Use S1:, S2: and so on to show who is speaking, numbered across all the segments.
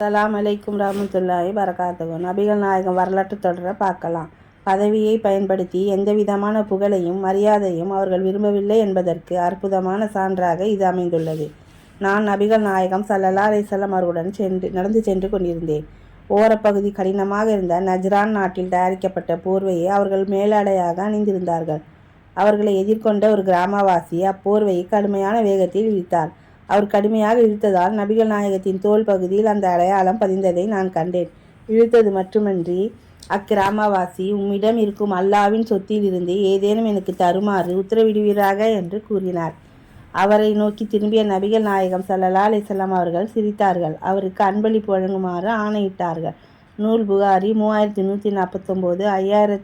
S1: அஸ்ஸலாமு அலைக்கும் ரஹ்மத்துல்லாஹி வரகாத்துஹு. நபிகள் நாயகம் வரலாற்று தொடரை பார்க்கலாம். பதவியை பயன்படுத்தி எந்தவிதமான புகழையும் மரியாதையும் அவர்கள் விரும்பவில்லை என்பதற்கு அற்புதமான சான்றாக இது அமைந்துள்ளது. நான் நபிகள் நாயகம் ஸல்லல்லாஹு அலைஹி வஸல்லம் அவர்களுடன் நடந்து சென்று கொண்டிருந்தேன். ஓரப்பகுதி கடினமாக இருந்த நஜ்ரான் நாட்டில் தயாரிக்கப்பட்ட போர்வையை அவர்கள் மேலாடையாக அணிந்திருந்தார்கள். அவர்களை எதிர்கொண்ட ஒரு கிராமவாசி அப்போர்வையை கடுமையான வேகத்தில் இழுத்தார். அவர் கடுமையாக இழுத்ததால் நபிகள் நாயகத்தின் தோல் பகுதியில் அந்த அடையாளம் பதிந்ததை நான் கண்டேன். இழுத்தது மட்டுமன்றி அக்கிராமவாசி, உம்மிடம் இருக்கும் அல்லாவின் சொத்தில் இருந்து ஏதேனும் எனக்கு தருமாறு உத்தரவிடுவீராக என்று கூறினார். அவரை நோக்கி திரும்பிய நபிகள் நாயகம் ஸல்லல்லாஹு அலைஹி வஸல்லம் அவர்கள் சிரித்தார்கள். அவருக்கு அன்பளிப்பு வழங்குமாறு ஆணையிட்டார்கள். நூல் புகாரி 3149,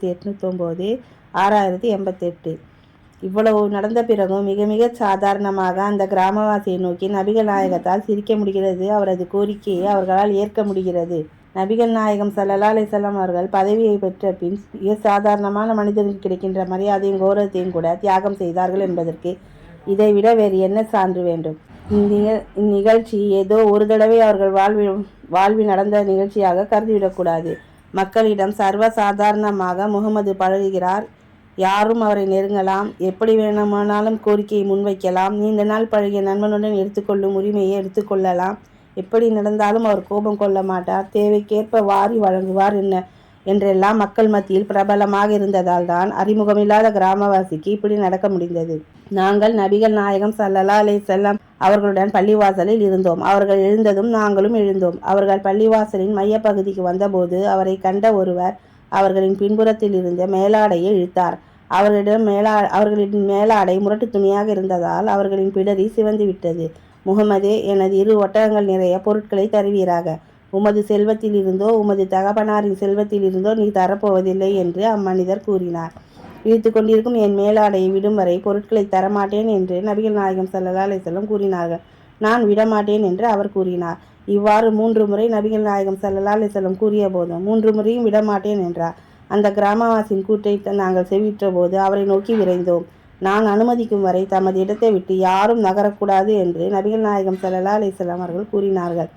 S1: 5809, 6088. இவ்வளவு நடந்த பிறகும் மிக மிக சாதாரணமாக அந்த கிராமவாசியை நோக்கி நபிகள் நாயகத்தால் சிரிக்க முடிகிறது. அவரது கோரிக்கையை அவர்களால் ஏற்க முடிகிறது. நபிகள் நாயகம் ஸல்லல்லாஹு அலைஹி வஸல்லம் அவர்கள் பதவியை பெற்ற பின் மிக சாதாரணமான மனிதனுக்கு கிடைக்கின்ற மரியாதையும் கௌரவத்தையும் கூட தியாகம் செய்தார்கள் என்பதற்கு இதைவிட வேறு என்ன சான்று வேண்டும்? இந்நிகழ்ச்சி ஏதோ ஒரு தடவை அவர்கள் வாழ்வில் நடந்த நிகழ்ச்சியாக கருதிவிடக்கூடாது. மக்களிடம் சர்வ சாதாரணமாக முகமது பழகுகிறார். யாரும் அவரை நெருங்கலாம், எப்படி வேணுமானாலும் கோரிக்கையை முன்வைக்கலாம், நீண்ட நாள் பழகிய நண்பனுடன் எடுத்துக்கொள்ளும் உரிமையை எடுத்துக்கொள்ளலாம். எப்படி நடந்தாலும் அவர் கோபம் கொள்ள மாட்டார், தேவைக்கேற்ப வாரி வழங்குவார் என்றெல்லாம் மக்கள் மத்தியில் பிரபலமாக இருந்ததால் தான் அறிமுகமில்லாத கிராமவாசிக்கு இப்படி நடக்க முடிந்தது. நாங்கள் நபிகள் நாயகம் ஸல்லல்லாஹு அலைஹி வஸல்லம் அவர்களுடன் பள்ளிவாசலில் இருந்தோம். அவர்கள் எழுந்ததும் நாங்களும் எழுந்தோம். அவர்கள் பள்ளிவாசலின் மையப்பகுதிக்கு வந்தபோது அவரை கண்ட ஒருவர் அவர்களின் பின்புறத்தில் இருந்த மேலாடையை இழுத்தார். அவர்களின் மேலாடை முரட்டு துணியாக இருந்ததால் அவர்களின் பிடரி சிவந்து விட்டது. முகமதே, எனது 2 ஒட்டகங்கள் நிறைய பொருட்களை தருவீராக. உமது செல்வத்தில் இருந்தோ உமது தகப்பனாரின் செல்வத்தில் இருந்தோ நீ தரப்போவதில்லை என்று அம்மனிதர் கூறினார். இழுத்து கொண்டிருக்கும் என் மேலாடையை விடும் வரை பொருட்களை தரமாட்டேன் என்று நபிகள் நாயகம் ஸல்லல்லாஹு அலைஹி வஸல்லம் கூறினார்கள். நான் விடமாட்டேன் என்று அவர் கூறினார். இவ்வாறு 3 முறை நபிகள் நாயகம் ஸல்லல்லாஹு அலைஹி வஸல்லம் கூறிய போது 3 முறையும் விடமாட்டேன் என்றார். அந்த கிராமவாசியின் கூட்டை நாங்கள் செவியுற்ற போது அவரை நோக்கி விரைந்தோம். நான் அனுமதிக்கும் வரை தமது இடத்தை விட்டு யாரும் நகரக்கூடாது என்று நபிகள் நாயகம் ஸல்லல்லாஹு அலைஹி வஸல்லம் அவர்கள் கூறினார்கள்.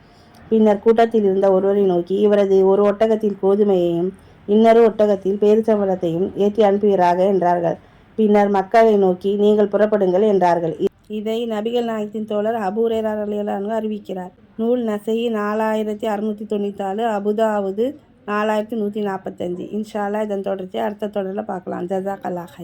S1: பின்னர் கூட்டத்தில் இருந்த ஒருவரை நோக்கி, இவரது ஒரு ஒட்டகத்தில் கோதுமையையும் இன்னொரு ஒட்டகத்தில் பேரிச்சம்பழத்தையும் ஏற்றி அனுப்புவீராக என்றார்கள். பின்னர் மக்களை நோக்கி, நீங்கள் புறப்படுங்கள் என்றார்கள். இதை நபிகள் நாயகத்தின் தோழர் அபூ ஹுரைரா ரலியல்லாஹு அன்ஹு அறிவிக்கிறார். நூல் நஸஈ 4664, அபூதாவூது 4145. இன்ஷா அல்லாஹ் இதன் தொடர்ச்சியை அடுத்த தொடரில் பார்க்கலாம். ஜஸாக்கல்லாஹ்.